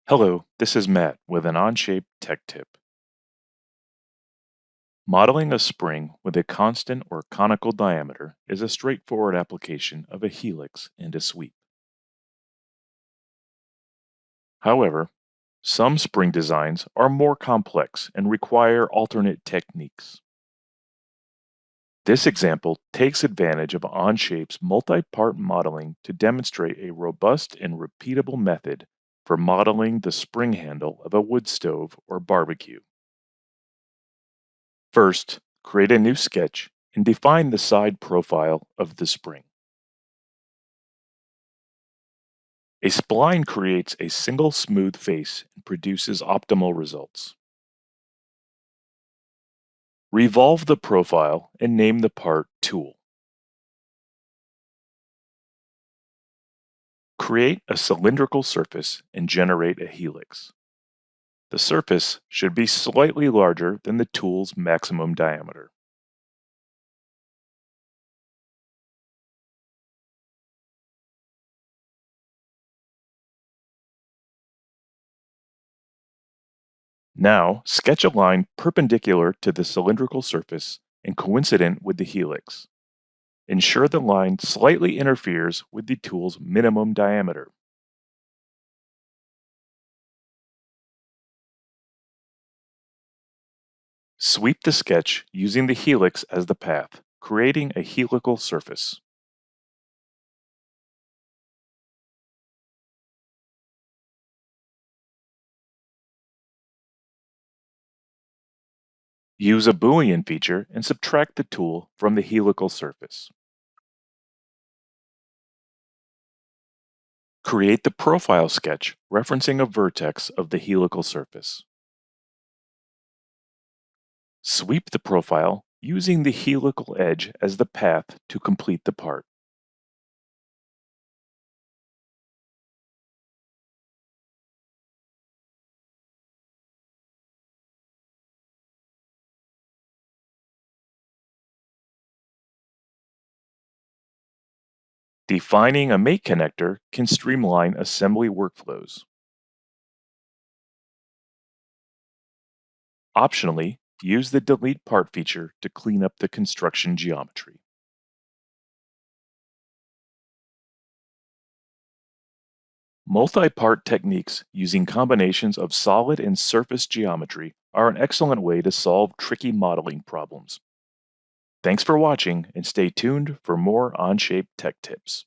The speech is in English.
Hello, this is Matt with an Onshape tech tip. Modeling a spring with a constant or conical diameter is a straightforward application of a helix and a sweep. However, some spring designs are more complex and require alternate techniques. This example takes advantage of Onshape's multi-part modeling to demonstrate a robust and repeatable method for modeling the spring handle of a wood stove or barbecue. First, create a new sketch and define the side profile of the spring. A spline creates a single smooth face and produces optimal results. Revolve the profile and name the part Tool. Create a cylindrical surface and generate a helix. The surface should be slightly larger than the tool's maximum diameter. Now, sketch a line perpendicular to the cylindrical surface and coincident with the helix. Ensure the line slightly interferes with the tool's minimum diameter. Sweep the sketch using the helix as the path, creating a helical surface. Use a Boolean feature and subtract the tool from the helical surface. Create the profile sketch referencing a vertex of the helical surface. Sweep the profile using the helical edge as the path to complete the part. Defining a mate connector can streamline assembly workflows. Optionally, use the delete part feature to clean up the construction geometry. Multi-part techniques using combinations of solid and surface geometry are an excellent way to solve tricky modeling problems. Thanks for watching and stay tuned for more Onshape tech tips.